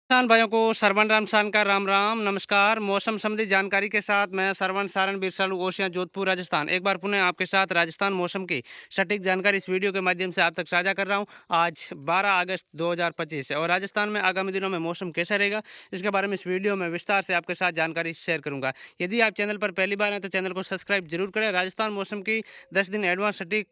किसान भाइयों को सरवन रामसान का राम राम नमस्कार। मौसम संबंधी जानकारी के साथ मैं सरवन सारण बिरसालू ओशियां जोधपुर राजस्थान एक बार पुनः आपके साथ राजस्थान मौसम की सटीक जानकारी इस वीडियो के माध्यम से आप तक साझा कर रहा हूं। आज 12 अगस्त 2025 है और राजस्थान में आगामी दिनों में मौसम कैसा रहेगा इसके बारे में इस वीडियो में विस्तार से आपके साथ जानकारी शेयर करूंगा। यदि आप चैनल पर पहली बार हैं तो चैनल को सब्सक्राइब जरूर करें। राजस्थान मौसम की 10 दिन एडवांस सटीक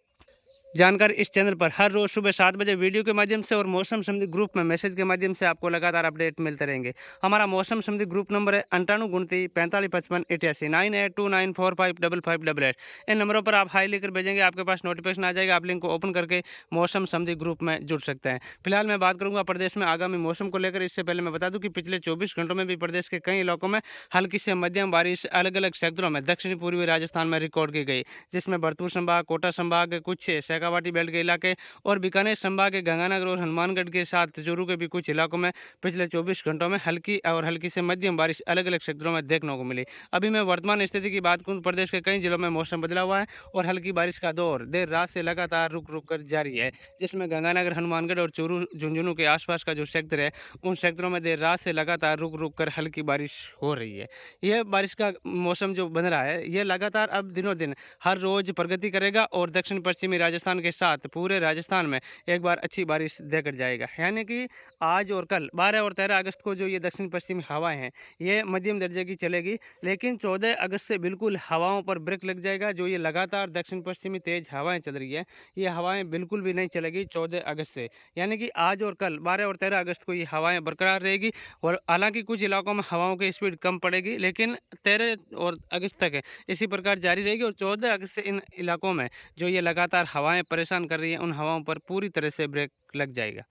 जानकारी इस चैनल पर हर रोज सुबह 7 बजे वीडियो के माध्यम से और मौसम संबंधी ग्रुप में मैसेज के माध्यम से आपको लगातार अपडेट मिलते रहेंगे। हमारा मौसम संबंधी ग्रुप नंबर है 98 29 45 55 88 9829455588। इन नंबरों पर आप हाई लेकर भेजेंगे, आपके पास नोटिफिकेशन आ जाएगा। आप लिंक को ओपन करके मौसम संबंधी ग्रुप में जुड़ सकते हैं। फिलहाल मैं बात करूंगा प्रदेश में आगामी मौसम को लेकर। इससे पहले मैं बता दूं कि पिछले 24 घंटों में भी प्रदेश के कई इलाकों में हल्की से मध्यम बारिश अलग अलग क्षेत्रों में दक्षिणी पूर्वी राजस्थान में रिकॉर्ड की गई, जिसमें भरतपुर संभाग, कोटा संभाग के कुछ शेखावाटी बेल्ट के इलाके और बीकानेर संभाग के गंगानगर और हनुमानगढ़ के साथ चूरू के भी कुछ इलाकों में पिछले 24 घंटों में हल्की से मध्यम बारिश अलग अलग क्षेत्रों में देखने को मिली। अभी मैं वर्तमान स्थिति की बात करूं, प्रदेश के कई जिलों में मौसम बदला हुआ है और हल्की बारिश का दौर देर रात से लगातार रुक रुक कर जारी है, जिसमें गंगानगर, हनुमानगढ़ और चूरू झुंझुनू के आसपास का जो सेक्टर है उन सेक्टरों में देर रात से लगातार रुक रुक कर हल्की बारिश हो रही है। यह बारिश का मौसम जो बन रहा है यह लगातार अब दिनों दिन हर रोज प्रगति करेगा और दक्षिण पश्चिमी राजस्थान के साथ पूरे राजस्थान में एक बार अच्छी बारिश देकर जाएगा। यानी कि आज और कल 12 और 13 अगस्त को जो ये दक्षिण पश्चिमी हवाएं हैं ये मध्यम दर्जे की चलेगी, लेकिन 14 अगस्त से बिल्कुल हवाओं पर ब्रेक लग जाएगा। जो ये लगातार दक्षिण पश्चिमी तेज हवाएं चल रही है ये हवाएं बिल्कुल भी नहीं चलेगी 14 अगस्त से। यानी कि आज और कल 12 और 13 अगस्त को ये हवाएं बरकरार रहेगी और हालांकि कुछ इलाकों में हवाओं की स्पीड कम पड़ेगी, लेकिन 13 और अगस्त तक इसी प्रकार जारी रहेगी और 14 अगस्त से इन इलाकों में जो ये लगातार हवाएं परेशान कर रही हैं उन हवाओं पर पूरी तरह से ब्रेक लग जाएगा।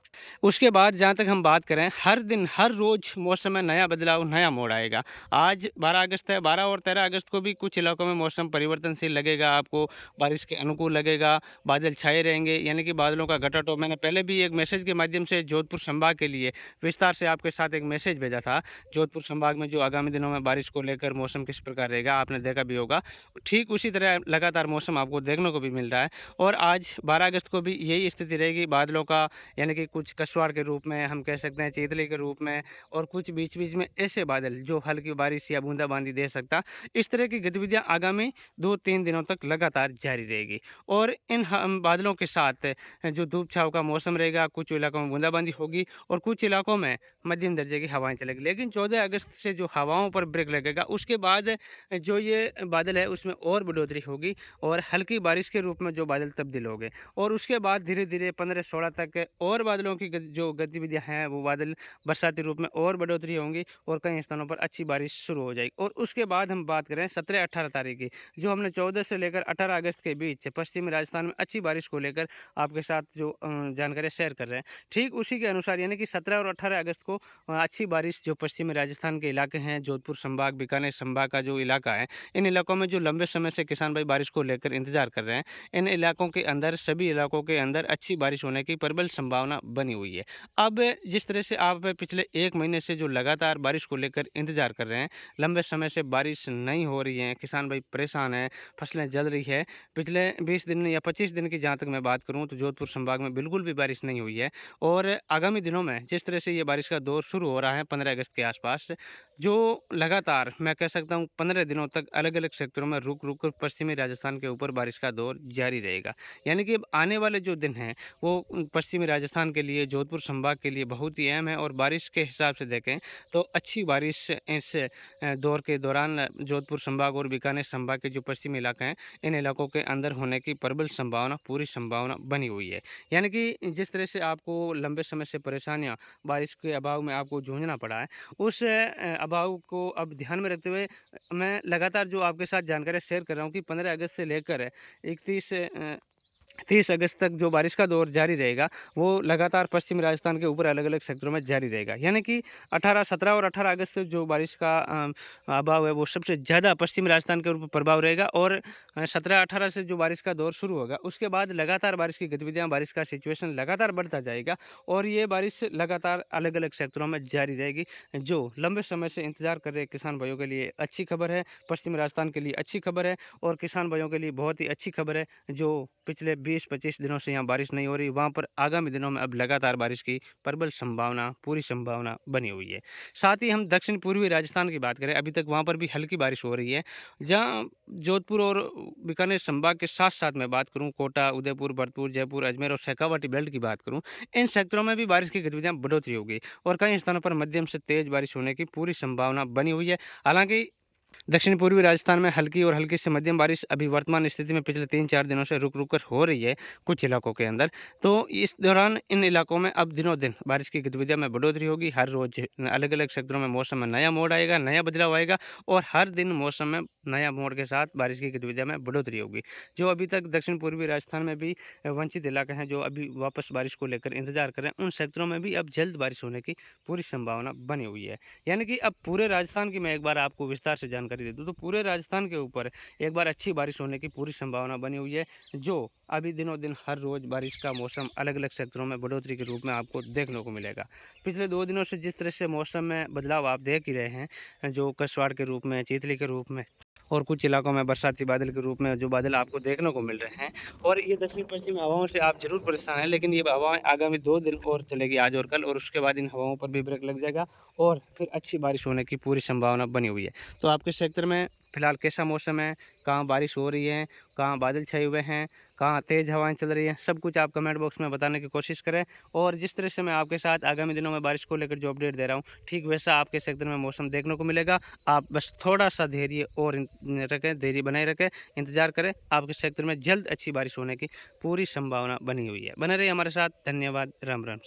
उसके बाद जहाँ तक हम बात करें, हर दिन हर रोज मौसम में नया बदलाव, नया मोड़ आएगा। आज 12 अगस्त है, 12 और 13 अगस्त को भी कुछ इलाकों में मौसम परिवर्तनशील लगेगा, आपको बारिश के अनुकूल लगेगा, बादल छाए रहेंगे, यानी कि बादलों का घटाटो। मैंने पहले भी एक मैसेज के माध्यम से जोधपुर संभाग के लिए विस्तार से आपके साथ एक मैसेज भेजा था। जोधपुर संभाग में जो आगामी दिनों में बारिश को लेकर मौसम किस प्रकार रहेगा आपने देखा भी होगा। ठीक उसी तरह लगातार मौसम आपको देखने को भी मिल रहा है और आज 12 अगस्त को भी यही स्थिति रहेगी बादलों का, यानी कि कुछ कछुआड़ के रूप में, हम कह सकते हैं चीतली के रूप में, और कुछ बीच बीच में ऐसे बादल जो हल्की बारिश या बूंदाबांदी दे सकता। इस तरह की गतिविधियां आगामी 2-3 दिनों तक लगातार जारी रहेगी और इन बादलों के साथ जो धूप छाव का मौसम रहेगा, कुछ इलाकों में बूंदाबांदी होगी और कुछ इलाकों में मध्यम दर्जे की हवाएं चलेगी। लेकिन 14 अगस्त से जो हवाओं पर ब्रेक लगेगा उसके बाद जो ये बादल है उसमें और बढ़ोतरी होगी और हल्की बारिश के रूप में जो बादल तब्दील हो गए और उसके बाद धीरे धीरे 15-16 तक और बादलों की जो गतिविधियां हैं वो बादल बरसाती रूप में और बढ़ोतरी होंगी और कई स्थानों पर अच्छी बारिश शुरू हो जाएगी। और उसके बाद हम बात करें 17-18 तारीख की, जो हमने 14 से लेकर 18 अगस्त के बीच पश्चिमी राजस्थान में अच्छी बारिश को लेकर आपके साथ जो जानकारी शेयर कर रहे हैं, ठीक उसी के अनुसार यानी कि 17 और 18 अगस्त को अच्छी बारिश जो पश्चिमी राजस्थान के इलाके हैं, जोधपुर संभाग, बीकानेर संभाग का जो इलाका है, इन इलाकों में जो लंबे समय से किसान भाई बारिश को लेकर इंतजार कर रहे हैं, इन इलाकों के अंदर, सभी इलाकों के अंदर अच्छी बारिश होने की प्रबल संभावना बनी हुई है। अब जिस तरह से आप पिछले 1 महीने से जो लगातार बारिश को लेकर इंतजार कर रहे हैं, लंबे समय से बारिश नहीं हो रही है, किसान भाई परेशान हैं, फसलें जल रही है। पिछले 20 दिन या 25 दिन की जहाँ तक मैं बात करूँ तो जोधपुर संभाग में बिल्कुल भी बारिश नहीं हुई है और आगामी दिनों में जिस तरह से ये बारिश का दौर शुरू हो रहा है 15 अगस्त के आसपास, जो लगातार मैं कह सकता हूँ 15 दिनों तक अलग अलग क्षेत्रों में रुक रुक कर पश्चिमी राजस्थान के ऊपर बारिश का दौर जारी रहेगा। यानी कि अब आने वाले जो दिन हैं वो पश्चिमी राजस्थान के लिए, जोधपुर संभाग के लिए बहुत ही अहम है और बारिश के हिसाब से देखें तो अच्छी बारिश इस दौर के दौरान जोधपुर संभाग और बीकानेर संभाग के जो पश्चिमी इलाके हैं इन इलाकों के अंदर होने की प्रबल संभावना, पूरी संभावना बनी हुई है। यानी कि जिस तरह से आपको लंबे समय से परेशानियां बारिश के अभाव में आपको जूझना पड़ा है, उस अभाव को अब ध्यान में रखते हुए मैं लगातार जो आपके साथ जानकारी शेयर कर रहा हूँ कि 15 अगस्त से लेकर 31 30 अगस्त तक जो बारिश का दौर जारी रहेगा वो लगातार पश्चिमी राजस्थान के ऊपर अलग अलग सेक्टरों में जारी रहेगा। यानी कि 17 और 18 अगस्त से जो बारिश का अभाव है वो सबसे ज़्यादा पश्चिमी राजस्थान के ऊपर प्रभाव रहेगा और 17-18 से जो बारिश का दौर शुरू होगा उसके बाद लगातार बारिश की गतिविधियाँ, बारिश का सिचुएशन लगातार बढ़ता जाएगा और ये बारिश लगातार अलग अलग सेक्टरों में जारी रहेगी। जो लंबे समय से इंतजार कर रहे किसान भाइयों के लिए अच्छी खबर है, पश्चिमी राजस्थान के लिए अच्छी खबर है और किसान भाइयों के लिए बहुत ही अच्छी खबर है जो पिछले 20-25 दिनों से यहाँ बारिश नहीं हो रही, वहाँ पर आगामी दिनों में अब लगातार बारिश की प्रबल संभावना, पूरी संभावना बनी हुई है। साथ ही हम दक्षिण पूर्वी राजस्थान की बात करें, अभी तक वहाँ पर भी हल्की बारिश हो रही है। जहाँ जोधपुर और बीकानेर संभाग के साथ-साथ मैं बात करूँ कोटा, उदयपुर, भरतपुर, जयपुर, अजमेर और शेखावाटी बेल्ट की बात करूँ, इन सेक्टरों में भी बारिश की गतिविधियाँ बढ़ोतरी होगी और कई स्थानों पर मध्यम से तेज़ बारिश होने की पूरी संभावना बनी हुई है। हालाँकि दक्षिण पूर्वी राजस्थान में हल्की और हल्की से मध्यम बारिश अभी वर्तमान स्थिति में पिछले 3-4 दिनों से रुक-रुक कर हो रही है कुछ इलाकों के अंदर। तो इस दौरान इन इलाकों में अब दिनों-दिन बारिश की गतिविधियों में बढ़ोतरी होगी। हर रोज़ अलग-अलग क्षेत्रों में मौसम में नया मोड़ आएगा, नया बदलाव आएगा और हर दिन मौसम में नया मोड़ के साथ बारिश की गतिविधियों में बढ़ोतरी होगी। जो अभी तक दक्षिण पूर्वी राजस्थान में भी वंचित इलाके हैं, जो अभी वापस बारिश को लेकर इंतज़ार कर रहे हैं, उन क्षेत्रों में भी अब जल्द बारिश होने की पूरी संभावना बनी हुई है। यानी कि अब पूरे राजस्थान की मैं एक बार आपको विस्तार से जानकारी दे दूँ, तो पूरे राजस्थान के ऊपर एक बार अच्छी बारिश होने की पूरी संभावना बनी हुई है, जो अभी दिनों-दिन हर रोज़ बारिश का मौसम अलग-अलग क्षेत्रों में बढ़ोतरी के रूप में आपको देखने को मिलेगा। पिछले 2 दिनों से जिस तरह से मौसम में बदलाव आप देख ही रहे हैं, जो कसवाड़ के रूप में, तीतली के रूप में और कुछ इलाकों में बरसाती बादल के रूप में जो बादल आपको देखने को मिल रहे हैं और ये दक्षिण-पश्चिमी हवाओं से आप ज़रूर परेशान हैं, लेकिन ये हवाएँ आगामी 2 दिन और चलेगी, आज और कल, और उसके बाद इन हवाओं पर भी ब्रेक लग जाएगा और फिर अच्छी बारिश होने की पूरी संभावना बनी हुई है। तो आपके क्षेत्र में फिलहाल कैसा मौसम है? कहाँ बारिश हो रही है? कहाँ बादल छाए हुए हैं? कहाँ तेज़ हवाएँ चल रही हैं? सब कुछ आप कमेंट बॉक्स में बताने की कोशिश करें और जिस तरह से मैं आपके साथ आगामी दिनों में बारिश को लेकर जो अपडेट दे रहा हूँ, ठीक वैसा आपके क्षेत्र में मौसम देखने को मिलेगा। आप बस थोड़ा-सा धैर्य और रखें, धैर्य बनाए रखें, इंतज़ार करें। आपके क्षेत्र में जल्द अच्छी बारिश होने की पूरी संभावना बनी हुई है। बने रहिए हमारे साथ। धन्यवाद। राम राम।